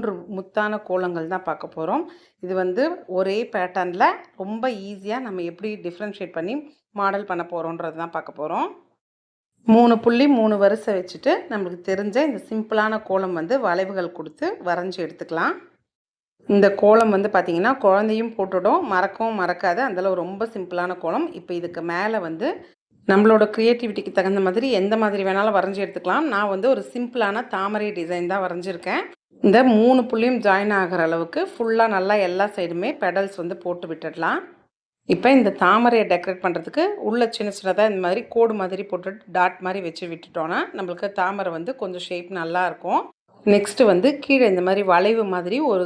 3 முத்தான கோலங்கள் தான் பார்க்க போகிறோம். இது வந்து ஒரே பேட்டர்னில் ரொம்ப ஈஸியாக நம்ம எப்படி டிஃப்ரென்ஷியேட் பண்ணி மாடல் பண்ண போகிறோன்றது தான் பார்க்க போகிறோம். 3 புள்ளி 3 வரிசை வச்சுட்டு நம்மளுக்கு தெரிஞ்ச இந்த சிம்பிளான கோலம் வந்து வளைவுகள் கொடுத்து வரைஞ்சி எடுத்துக்கலாம். இந்த கோலம் வந்து பார்த்திங்கன்னா குழந்தையும் போட்டுடும், மறக்கவும் மறக்காது. அந்தளவு ரொம்ப சிம்பிளான கோலம். இப்போ இதுக்கு மேலே வந்து நம்மளோட க்ரியேட்டிவிட்டிக்கு தகுந்த மாதிரி எந்த மாதிரி வேணாலும் வரைஞ்சி எடுத்துக்கலாம். நான் வந்து ஒரு சிம்பிளான தாமரை டிசைன் தான் வரைஞ்சிருக்கேன். இந்த 3 புள்ளியும் ஜாயின் ஆகிற அளவுக்கு ஃபுல்லாக நல்லா எல்லா சைடுமே பெடல்ஸ் வந்து போட்டு விட்டுடலாம். இப்போ இந்த தாமரையை டெக்கரேட் பண்ணுறதுக்கு உள்ள சின்ன சின்னதாக இந்த மாதிரி கோடு மாதிரி போட்டுட்டு டாட் மாதிரி வச்சு விட்டுட்டோன்னா நம்மளுக்கு தாமரை வந்து கொஞ்சம் ஷேப் நல்லாயிருக்கும். நெக்ஸ்ட்டு வந்து கீழே இந்த மாதிரி வளைவு மாதிரி ஒரு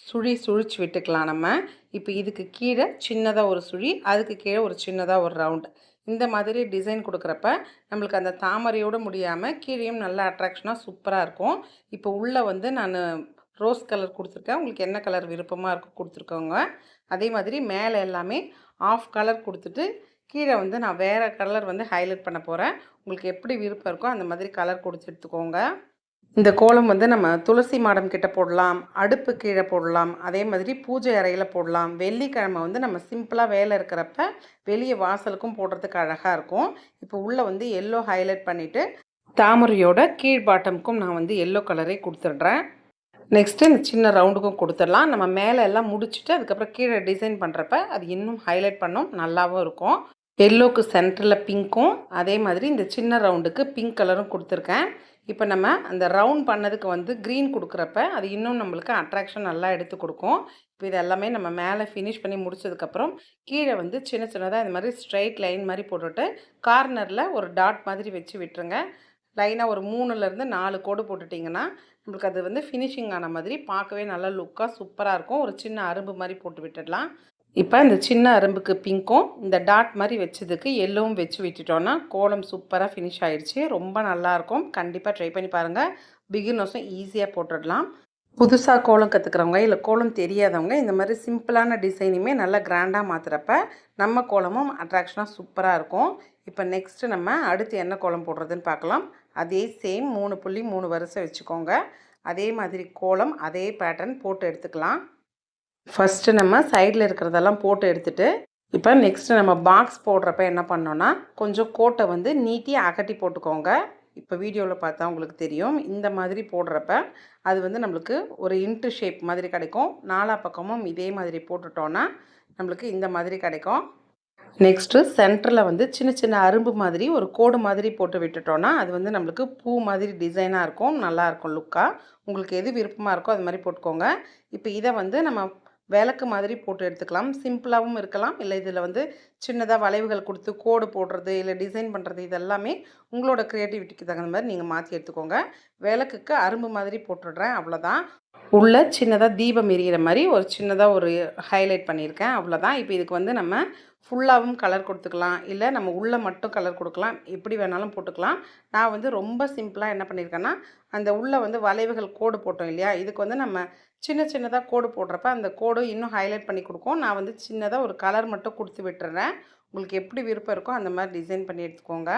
சுழிச்சு விட்டுக்கலாம் நம்ம. இப்போ இதுக்கு கீழே சின்னதாக ஒரு சுழி, அதுக்கு கீழே ஒரு சின்னதாக ஒரு ரவுண்டு, இந்த மாதிரி டிசைன் கொடுக்குறப்ப நம்மளுக்கு அந்த தாமரையோடு முடியாமல் கீழேயும் நல்லா அட்ராக்ஷனாக சூப்பராக இருக்கும். இப்போ உள்ளே வந்து நான் ரோஸ் கலர் கொடுத்துருக்கேன். உங்களுக்கு என்ன கலர் விருப்பமாக இருக்கும் கொடுத்துருக்கோங்க. அதே மாதிரி மேலே எல்லாமே ஆஃப் கலர் கொடுத்துட்டு கீழே வந்து நான் வேறு கலர் வந்து ஹைலைட் பண்ண போகிறேன். உங்களுக்கு எப்படி விருப்பம் இருக்கோ அந்த மாதிரி கலர் கொடுத்து எடுத்துக்கோங்க. இந்த கோலம் வந்து நம்ம துளசி மாடம் கிட்ட போடலாம், அடுப்பு கீழே போடலாம், அதே மாதிரி பூஜை அறையில் போடலாம். வெள்ளிக்கிழமை வந்து நம்ம சிம்பிளாக வேலை இருக்கிறப்ப வெளியே வாசலுக்கும் போடுறதுக்கு அழகாக இருக்கும். இப்போ உள்ளே வந்து எல்லோ ஹைலைட் பண்ணிவிட்டு தாமரையோட கீழ் பாட்டமுக்கும் நான் வந்து எல்லோ கலரே கொடுத்துட்றேன். நெக்ஸ்ட்டு இந்த சின்ன ரவுண்டுக்கும் கொடுத்துடலாம். நம்ம மேலே எல்லாம் முடிச்சுட்டு அதுக்கப்புறம் கீழே டிசைன் பண்ணுறப்ப அது இன்னும் ஹைலைட் பண்ணோம், நல்லாவும் இருக்கும். எல்லோக்கு சென்டரில் பிங்க்கும், அதே மாதிரி இந்த சின்ன ரவுண்டுக்கு பிங்க் கலரும் கொடுத்துருக்கேன். இப்போ நம்ம அந்த ரவுண்ட் பண்ணதுக்கு வந்து க்ரீன் கொடுக்குறப்ப அது இன்னும் நம்மளுக்கு அட்ராக்ஷன் நல்லா எடுத்து கொடுக்கும். இப்போ இது எல்லாமே நம்ம மேலே ஃபினிஷ் பண்ணி முடிச்சதுக்கப்புறம் கீழே வந்து சின்ன சின்னதாக இந்த மாதிரி ஸ்ட்ரைட் லைன் மாதிரி போட்டுட்டு கார்னரில் ஒரு டாட் மாதிரி வச்சு விட்டுருங்க. லைனாக ஒரு 3லேருந்து 4 கோடு போட்டுட்டிங்கன்னா நம்மளுக்கு அது வந்து ஃபினிஷிங் ஆன மாதிரி பார்க்கவே நல்லா லுக்காக சூப்பராக இருக்கும். ஒரு சின்ன அரும்பு மாதிரி போட்டு விட்டுடலாம். இப்போ இந்த சின்ன அரும்புக்கு பிங்க்கும் இந்த டாட் மாதிரி வச்சதுக்கு எல்லோவும் வச்சு விட்டுட்டோன்னா கோலம் சூப்பராக ஃபினிஷ் ஆகிடுச்சு. ரொம்ப நல்லாயிருக்கும். கண்டிப்பாக ட்ரை பண்ணி பாருங்கள். பிகினர்ஸும் ஈஸியாக போட்டுடலாம். புதுசாக கோலம் கற்றுக்கிறவங்க இல்லை கோலம் தெரியாதவங்க இந்த மாதிரி சிம்பிளான டிசைனுமே நல்லா கிராண்டாக மாற்றுறப்ப நம்ம கோலமும் அட்ராக்ஷனாக சூப்பராக இருக்கும். இப்போ நெக்ஸ்ட்டு நம்ம அடுத்து என்ன கோலம் போடுறதுன்னு பார்க்கலாம். அதே சேம் 3 புள்ளி 3 வரிசை வச்சுக்கோங்க. அதே மாதிரி கோலம் அதே பேட்டர்ன் போட்டு எடுத்துக்கலாம். ஃபஸ்ட்டு நம்ம சைடில் இருக்கிறதெல்லாம் போட்டு எடுத்துகிட்டு இப்போ நெக்ஸ்ட்டு நம்ம பாக்ஸ் போடுறப்ப என்ன பண்ணோன்னா கொஞ்சம் கோட்டை வந்து நீட்டி அகட்டி போட்டுக்கோங்க. இப்போ வீடியோவில் பார்த்தா உங்களுக்கு தெரியும். இந்த மாதிரி போடுறப்ப அது வந்து நம்மளுக்கு ஒரு இன்ட்டு ஷேப் மாதிரி கிடைக்கும். 4 பக்கமும் இதே மாதிரி போட்டுட்டோன்னா நம்மளுக்கு இந்த மாதிரி கிடைக்கும். நெக்ஸ்ட்டு சென்டரில் வந்து சின்ன சின்ன அரும்பு மாதிரி ஒரு கோடு மாதிரி போட்டு விட்டுட்டோன்னா அது வந்து நம்மளுக்கு பூ மாதிரி டிசைனாக இருக்கும், நல்லாயிருக்கும் லுக்காக. உங்களுக்கு எது விருப்பமாக இருக்கோ அது மாதிரி போட்டுக்கோங்க. இப்போ இதை வந்து நம்ம விளக்கு மாதிரி போட்டு எடுத்துக்கலாம். சிம்பிளாகவும் இருக்கலாம், இல்லை இதில் வந்து சின்னதாக வளைவுகள் கொடுத்து கோடு போடுறது இல்லை டிசைன் பண்ணுறது இதெல்லாமே உங்களோட க்ரியேட்டிவிட்டிக்கு தகுந்த மாதிரி நீங்கள் மாற்றி எடுத்துக்கோங்க. விளக்குக்கு அரும்பு மாதிரி போட்டுடுறேன், அவ்வளோதான். உள்ள சின்னதாக தீபம் எரியிற மாதிரி ஒரு சின்னதாக ஒரு ஹைலைட் பண்ணியிருக்கேன், அவ்வளோதான். இப்போ இதுக்கு வந்து நம்ம ஃபுல்லாகவும் கலர் கொடுத்துக்கலாம், இல்லை நம்ம உள்ளே மட்டும் கலர் கொடுக்கலாம், எப்படி வேணாலும் போட்டுக்கலாம். நான் வந்து ரொம்ப சிம்பிளாக என்ன பண்ணியிருக்கேன்னா அந்த உள்ளே வந்து வளைவுகள் கோடு போட்டோம் இல்லையா, இதுக்கு வந்து நம்ம சின்ன சின்னதாக கோடு போடுறப்ப அந்த கோடு இன்னும் ஹைலைட் பண்ணி கொடுக்கும். நான் வந்து சின்னதாக ஒரு கலர் மட்டும் கொடுத்து விட்டுறேன். உங்களுக்கு எப்படி விருப்பம் இருக்கோ அந்த மாதிரி டிசைன் பண்ணி எடுத்துக்கோங்க.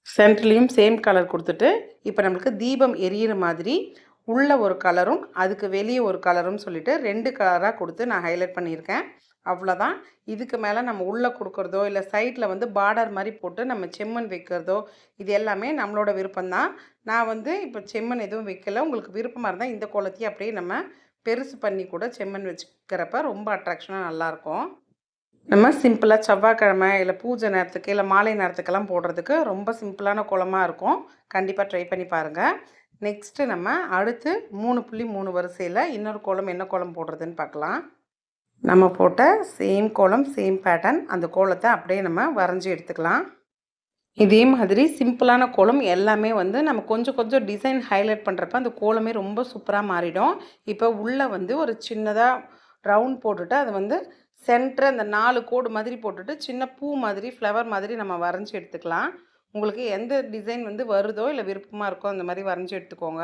சென்டர்லேயும் சேம் கலர் கொடுத்துட்டு இப்போ நம்மளுக்கு தீபம் எரியிற மாதிரி உள்ள ஒரு கலரும் அதுக்கு வெளியே ஒரு கலரும் சொல்லிவிட்டு 2 கலராக கொடுத்து நான் ஹைலைட் பண்ணியிருக்கேன், அவ்வளோதான். இதுக்கு மேலே நம்ம உள்ளே கொடுக்குறதோ இல்லை சைடில் வந்து பார்டர் மாதிரி போட்டு நம்ம செம்மண் வைக்கிறதோ இது எல்லாமே நம்மளோட விருப்பம்தான். நான் வந்து இப்போ செம்மண் எதுவும் வைக்கல. உங்களுக்கு விருப்பமாக இருந்தால் இந்த கோலத்தையும் அப்படியே நம்ம பெருசு பண்ணி கூட செம்மண் வச்சுக்கிறப்ப ரொம்ப அட்ராக்ஷனாக நல்லாயிருக்கும். நம்ம சிம்பிளாக செவ்வாய்க்கிழமை இல்லை பூஜை நேரத்துக்கு இல்லை மாலை நேரத்துக்கெல்லாம் போடுறதுக்கு ரொம்ப சிம்பிளான கோலமாக இருக்கும். கண்டிப்பாக ட்ரை பண்ணி பாருங்கள். நெக்ஸ்ட்டு நம்ம அடுத்து 3 புள்ளி 3 வரிசையில் இன்னொரு கோலம் என்ன கோலம் போடுறதுன்னு பார்க்கலாம். நம்ம போட்ட சேம் கோலம் சேம் பேட்டர்ன் அந்த கோலத்தை அப்படியே நம்ம வரைஞ்சி எடுத்துக்கலாம். இதே மாதிரி சிம்பிளான கோலம் எல்லாமே வந்து நம்ம கொஞ்சம் கொஞ்சம் டிசைன் ஹைலைட் பண்ணுறப்ப அந்த கோலமே ரொம்ப சூப்பராக மாறிடும். இப்போ உள்ளே வந்து ஒரு சின்னதாக ரவுண்ட் போட்டுட்டு அது வந்து சென்டர் அந்த 4 கோடு மாதிரி போட்டுட்டு சின்ன பூ மாதிரி ஃப்ளவர் மாதிரி நம்ம வரைஞ்சி எடுத்துக்கலாம். உங்களுக்கு எந்த டிசைன் வந்து வருதோ இல்லை விருப்பமாக இருக்கோ அந்த மாதிரி வரைஞ்சி எடுத்துக்கோங்க.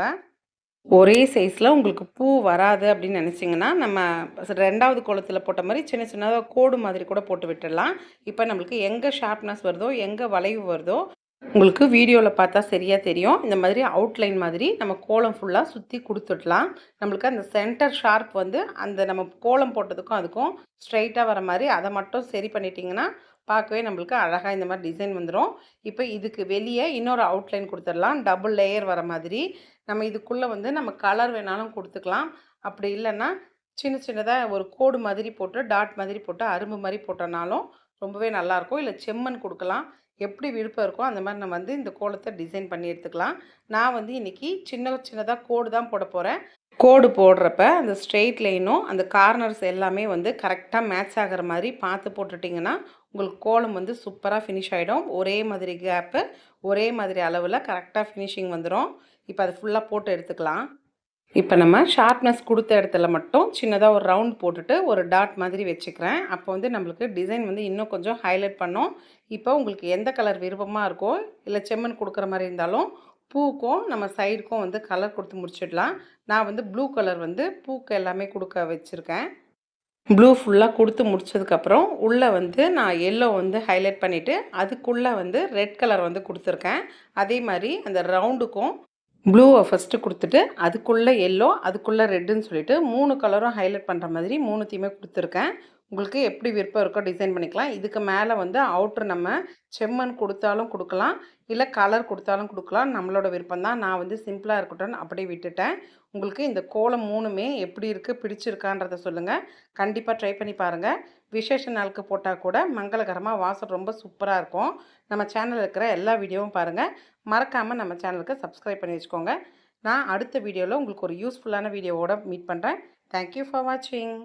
ஒரே சைஸில் உங்களுக்கு பூ வராது அப்படின்னு நினச்சிங்கன்னா நம்ம 2வது கோலத்தில் போட்ட மாதிரி சின்ன சின்னதாக கோடு மாதிரி கூட போட்டு விட்டுடலாம். இப்போ நம்மளுக்கு எங்கே ஷார்ப்னஸ் வருதோ எங்கே வளைவு வருதோ உங்களுக்கு வீடியோவில் பார்த்தா சரியாக தெரியும். இந்த மாதிரி அவுட்லைன் மாதிரி நம்ம கோலம் ஃபுல்லாக சுற்றி கொடுத்துடலாம். நம்மளுக்கு அந்த சென்டர் ஷார்ப் வந்து அந்த நம்ம கோலம் போட்டதுக்கும் அதுக்கும் ஸ்ட்ரைட்டாக வர மாதிரி அதை மட்டும் சரி பண்ணிட்டிங்கன்னா பார்க்கவே நம்மளுக்கு அழகாக இந்த மாதிரி டிசைன் வந்துடும். இப்போ இதுக்கு வெளியே இன்னொரு அவுட்லைன் கொடுத்துடலாம். டபுள் லேயர் வர மாதிரி நம்ம இதுக்குள்ளே வந்து நம்ம கலர் வேணாலும் கொடுத்துக்கலாம். அப்படி இல்லைன்னா சின்ன சின்னதாக ஒரு கோடு மாதிரி போட்டு டாட் மாதிரி போட்டு அரும்பு மாதிரி போட்டோன்னாலும் ரொம்பவே நல்லாயிருக்கும். இல்லை செம்மண் கொடுக்கலாம். எப்படி விருப்பம் இருக்கோ அந்த மாதிரி நம்ம வந்து இந்த கோலத்தை டிசைன் பண்ணி எடுத்துக்கலாம். நான் வந்து இன்றைக்கி சின்னதாக கோடு தான் போட போகிறேன். கோடு போடுறப்ப அந்த ஸ்ட்ரெயிட் லைனும் அந்த கார்னர்ஸ் எல்லாமே வந்து கரெக்டாக மேட்ச் ஆகிற மாதிரி பார்த்து போட்டுட்டிங்கன்னா உங்களுக்கு கோலம் வந்து சூப்பராக ஃபினிஷ் ஆகிடும். ஒரே மாதிரி கேப்பு, ஒரே மாதிரி அளவில் கரெக்டாக ஃபினிஷிங் வந்துடும். இப்போ அது ஃபுல்லாக போட்டு எடுத்துக்கலாம். இப்போ நம்ம ஷார்ப்னஸ் கொடுத்த இடத்துல மட்டும் சின்னதாக ஒரு ரவுண்ட் போட்டுட்டு ஒரு டாட் மாதிரி வச்சுக்கிறேன். அப்போ வந்து நம்மளுக்கு டிசைன் வந்து இன்னும் கொஞ்சம் ஹைலைட் பண்ணும். இப்போ உங்களுக்கு எந்த கலர் விருப்பமாக இருக்கோ, இல்லை செம்மண் கொடுக்குற மாதிரி இருந்தாலும் பூக்கும் நம்ம சைடுக்கும் வந்து கலர் கொடுத்து முடிச்சிடலாம். நான் வந்து ப்ளூ கலர் வந்து பூக்கு எல்லாமே கொடுக்க வச்சுருக்கேன். ப்ளூ ஃபுல்லாக கொடுத்து முடிச்சதுக்கப்புறம் உள்ளே வந்து நான் எல்லோ வந்து ஹைலைட் பண்ணிவிட்டு அதுக்குள்ளே வந்து ரெட் கலர் வந்து கொடுத்துருக்கேன். அதே மாதிரி அந்த ரவுண்டுக்கும் ப்ளூவை ஃபஸ்ட்டு கொடுத்துட்டு அதுக்குள்ளே எல்லோ அதுக்குள்ளே ரெட்டுன்னு சொல்லிட்டு 3 கலரும் ஹைலைட் பண்ணுற மாதிரி 3த்தையுமே கொடுத்துருக்கேன். உங்களுக்கு எப்படி விருப்பம் இருக்கோ டிசைன் பண்ணிக்கலாம். இதுக்கு மேலே வந்து அவுட்ரு நம்ம செம்மண் கொடுத்தாலும் கொடுக்கலாம், இல்லை கலர் கொடுத்தாலும் கொடுக்கலாம். நம்மளோட விருப்பம் தான். நான் வந்து சிம்பிளாக இருக்கட்டும்னு அப்படியே விட்டுட்டேன். உங்களுக்கு இந்த கோலம் 3மே எப்படி இருக்குது, பிடிச்சிருக்கான்றதை சொல்லுங்கள். கண்டிப்பாக ட்ரை பண்ணி பாருங்கள். விசேஷ நாளுக்கு போட்டால் கூட மங்களகரமாக வாசம் ரொம்ப சூப்பராக இருக்கும். நம்ம சேனலில் இருக்கிற எல்லா வீடியோவும் பாருங்கள். மறக்காமல் நம்ம சேனலுக்கு சப்ஸ்கிரைப் பண்ணி வச்சுக்கோங்க. நான் அடுத்த வீடியோவில் உங்களுக்கு ஒரு யூஸ்ஃபுல்லான வீடியோவோட மீட் பண்ணுறேன். தேங்க்யூ ஃபார் வாட்சிங்.